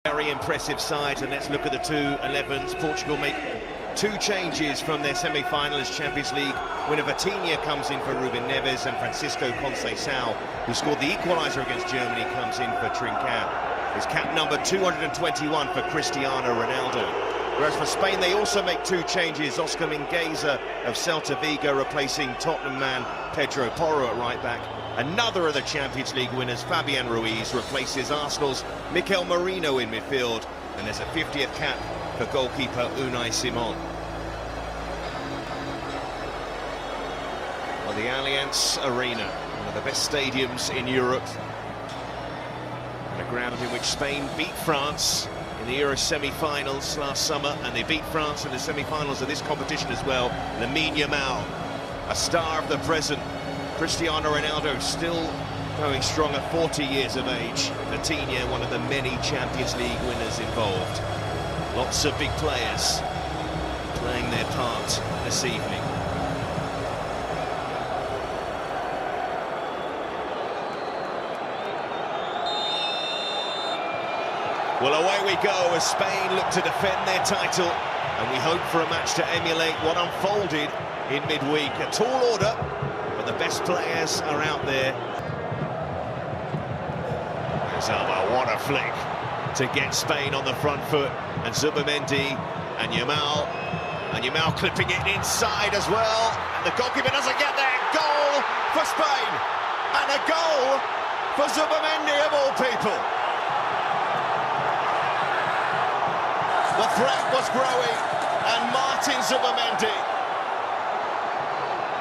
Very impressive side, and let's look at the two 11s. Portugal make two changes from their semi-finalist Champions League winner. Vitinha comes in for Ruben Neves, and Francisco Conceição, who scored the equaliser against Germany, comes in for Trincao. It's cap number 221 for Cristiano Ronaldo. Whereas for Spain, they also make two changes. Oscar Mingueza of Celta Vigo replacing Tottenham man Pedro Porro at right back. Another of the Champions League winners, Fabian Ruiz, replaces Arsenal's Mikel Merino in midfield. And there's a 50th cap for goalkeeper Unai Simon. Well, the Allianz Arena, one of the best stadiums in Europe. And a ground in which Spain beat France in the Euro semi-finals last summer, and they beat France in the semi-finals of this competition as well. Lamine Yamal, a star of the present. Cristiano Ronaldo still going strong at 40 years of age. Vitinha, one of the many Champions League winners involved. Lots of big players playing their part this evening. Well, away we go as Spain look to defend their title, and we hope for a match to emulate what unfolded in midweek. A tall order, but the best players are out there. There's Alvaro, what a flick to get Spain on the front foot, and Zubamendi and Yamal clipping it inside as well, and the goalkeeper doesn't get there. Goal for Spain, and a goal for Zubamendi of all people. The threat was growing, and Martin Zubamendi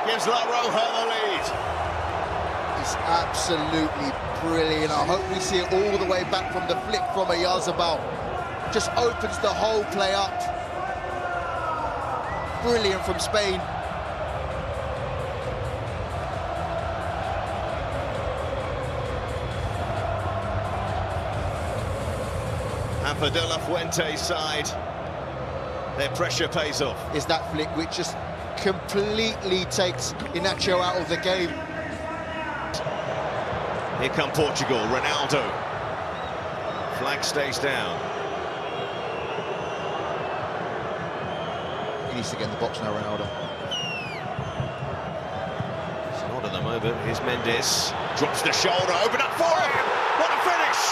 gives La Roja the lead. It's absolutely brilliant. I hope we see it all the way back from the flick from Oyarzabal. Just opens the whole play up. Brilliant from Spain. And for De La Fuente's side, their pressure pays off. Is that flick which just completely takes Inacio out of the game. Here come Portugal, Ronaldo. Flag stays down. He needs to get in the box now, Ronaldo. It's not at the moment. Here's Mendes. Drops the shoulder, open up for him. What a finish!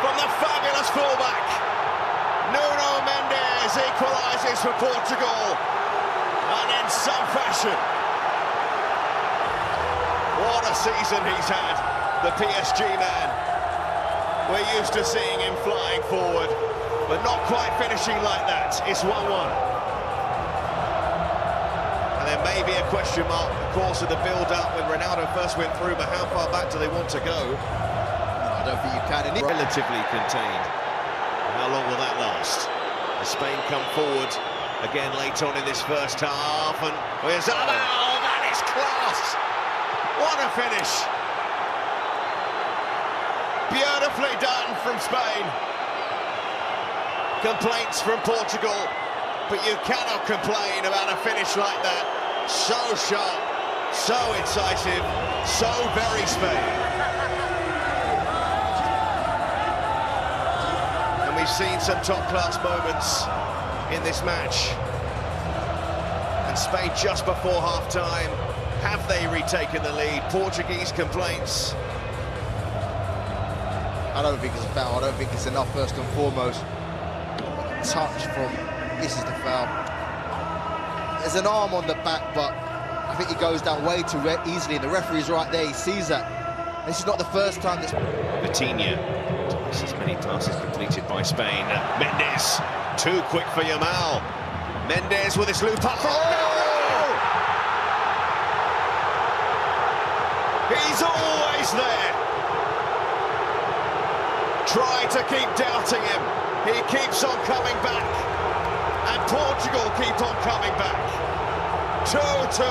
From the fabulous fullback. Nuno Mendes equalises for Portugal. And in some fashion. What a season he's had, the PSG man. We're used to seeing him flying forward, but not quite finishing like that. It's 1-1. And there may be a question mark, of course, of the build-up when Ronaldo first went through, but how far back do they want to go? I don't think you can. Relatively contained. How long will that last? As Spain come forward again late on in this first half, and where's Alvaro? Oh, that is class! What a finish! Beautifully done from Spain. Complaints from Portugal, but you cannot complain about a finish like that. So sharp, so incisive, so very Spain. And we've seen some top-class moments in this match. And Spain just before half-time. Have they retaken the lead? Portuguese complaints. I don't think it's a foul. I don't think it's enough, first and foremost. Touch from... This is the foul. There's an arm on the back, but I think he goes down way too easily, and the referee's right there. He sees that. This is not the first time this... Vitinha. Twice as many passes completed by Spain. Mendes. Too quick for Yamal. Mendes with his loop up. Oh! He's always there. Try to keep doubting him. He keeps on coming back. And Portugal keep on coming back. 2-2.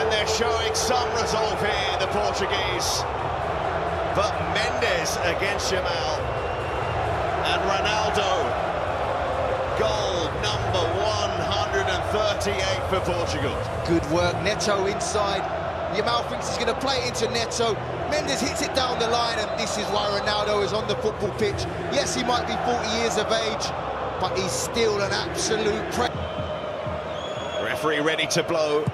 And they're showing some resolve here, the Portuguese. But Mendes against Yamal. And Ronaldo. Goal number 138 for Portugal. Good work, Neto inside, Yamal thinks he's going to play it into Neto. Mendes hits it down the line, and this is why Ronaldo is on the football pitch. Yes, he might be 40 years of age, but he's still an absolute Referee ready to blow.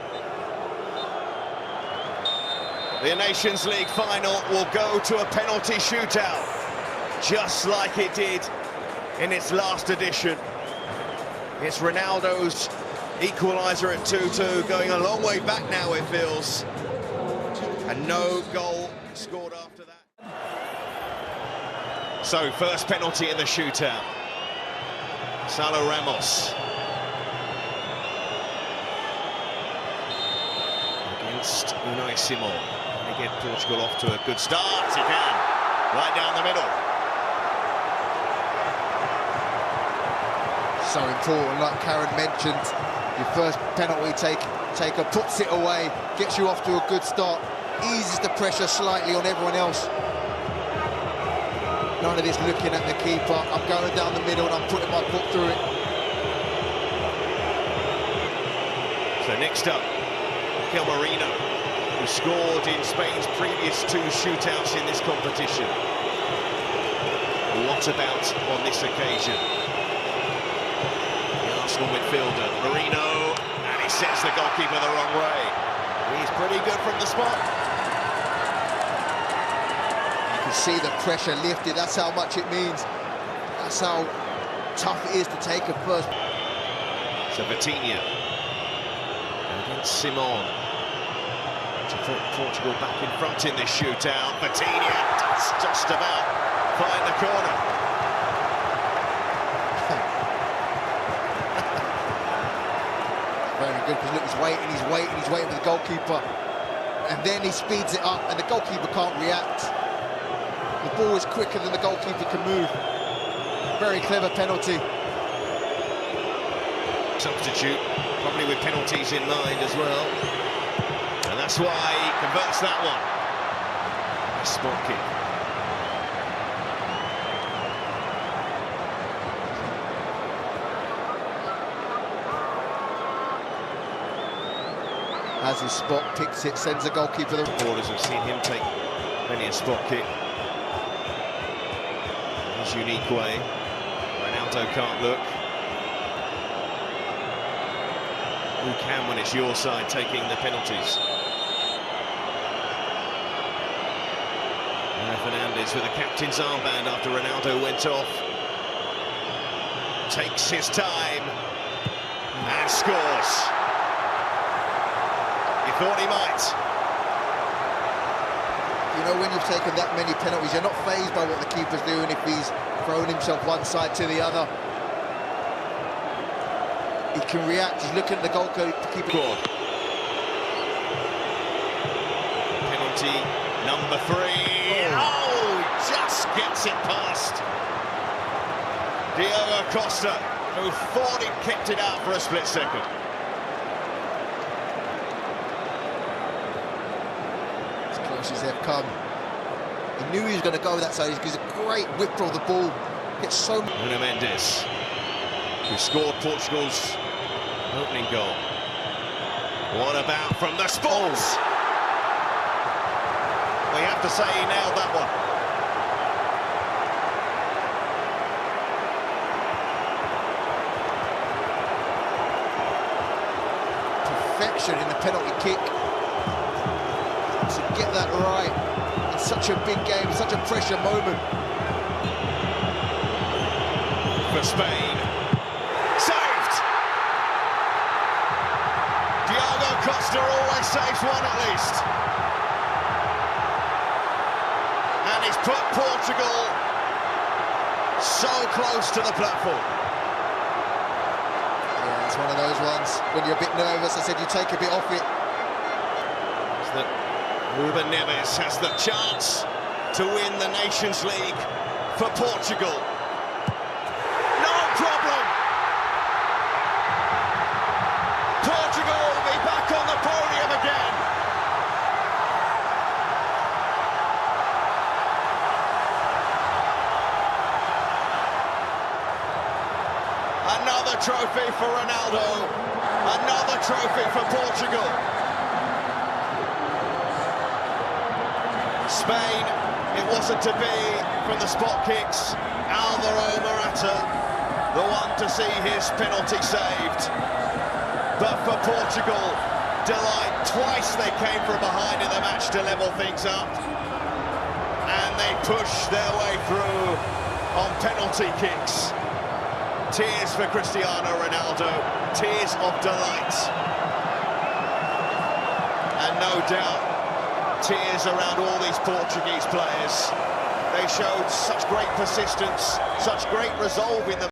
The Nations League final will go to a penalty shootout, just like it did in its last edition. It's Ronaldo's equaliser at 2-2, going a long way back now, it feels. And no goal scored after that. So, first penalty in the shootout. Salo Ramos. Against Unai Simon. Can he get Portugal off to a good start? He can. Right down the middle. So important, like Karen mentioned. Your first penalty taker puts it away, gets you off to a good start, eases the pressure slightly on everyone else. None of this looking at the keeper. I'm going down the middle and I'm putting my foot through it. So next up, Morata, who scored in Spain's previous 2 shootouts in this competition. What about on this occasion? The Arsenal midfielder, Morata, and he sets the goalkeeper the wrong way. He's pretty good from the spot. You can see the pressure lifted, that's how much it means. That's how tough it is to take a first. So Vitinha against Simon. To put Portugal back in front in this shootout. Vitinha does just about find the corner. Very good, because look, he's waiting for the goalkeeper. And then he speeds it up, and the goalkeeper can't react. The ball is quicker than the goalkeeper can move. Very clever penalty. Substitute, probably with penalties in mind as well. And that's why he converts that one. A spot kick. As his spot picks it, sends the goalkeeper. The Supporters have seen him take many a spot kick. In his unique way. Ronaldo can't look. Who can when it's your side taking the penalties? Fernandes with a captain's armband after Ronaldo went off. Takes his time and scores. You thought he might. You know, when you've taken that many penalties, you're not fazed by what the keeper's doing if he's thrown himself one side to the other. He can react, he's looking at the goalkeeper. Penalty number 3. Oh, just gets it past Diogo Costa, who thought he kicked it out for a split second. As close as they've come. He knew he was going to go that side. He's a great whipper of the ball. Gets so. Bruno Mendes, who scored Portugal's opening goal. What about from the spot? We have to say he nailed that one. Perfection in the penalty kick. To get that right in such a big game, such a pressure moment. For Spain. Saved! Diogo Costa always saves one at least. And he's put Portugal so close to the platform. Yeah, it's one of those ones when you're a bit nervous. I said you take a bit off it. It's that Ruben Neves has the chance to win the Nations League for Portugal. No problem. Portugal will be back on the podium again. Another trophy for Ronaldo, another trophy for Portugal. Spain, it wasn't to be from the spot kicks. Alvaro Morata, the one to see his penalty saved. But for Portugal, delight. Twice they came from behind in the match to level things up. And they pushed their way through on penalty kicks. Tears for Cristiano Ronaldo, tears of delight. And no doubt, tears around all these Portuguese players. They showed such great persistence, such great resolve in the